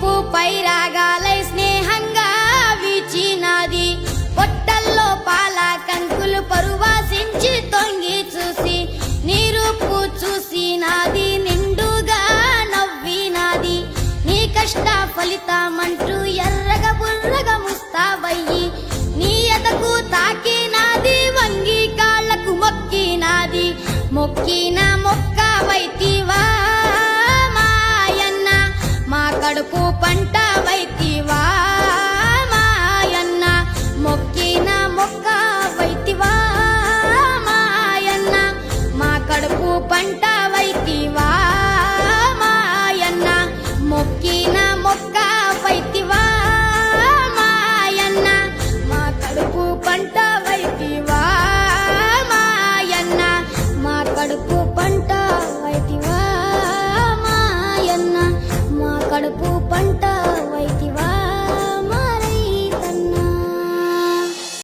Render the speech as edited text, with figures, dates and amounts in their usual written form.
చూపు పైరాగాలై స్నేహంగా వీచినాది పొట్టల్లో పాల కంకులు పరువాసించి తొంగి చూసి నీరుపు చూసినాది నిండుగా నవ్వినాది నీ కష్ట ఫలితమంటూ ఎర్రగ బుర్రగ ముస్తావయ్యి నీ ఎదకు తాకినాది వంగి కాళ్ళకు మొక్కినాది మొక్కిన మొక్కవైతివా మాయన్న మా కడుపు పంట వైతివా మాయన్న మొక్కిన మొక్కవైతివా మాయన్న మా కడుపు పంట వైతివా మాయన్న మొక్కిన మొక్కవైతివా మాయన్న మా కడుపు పంట వైతివా మాయన్న మా కడుపు పంట వైతివా మాయన్న మా కడుపు పంట వైతివా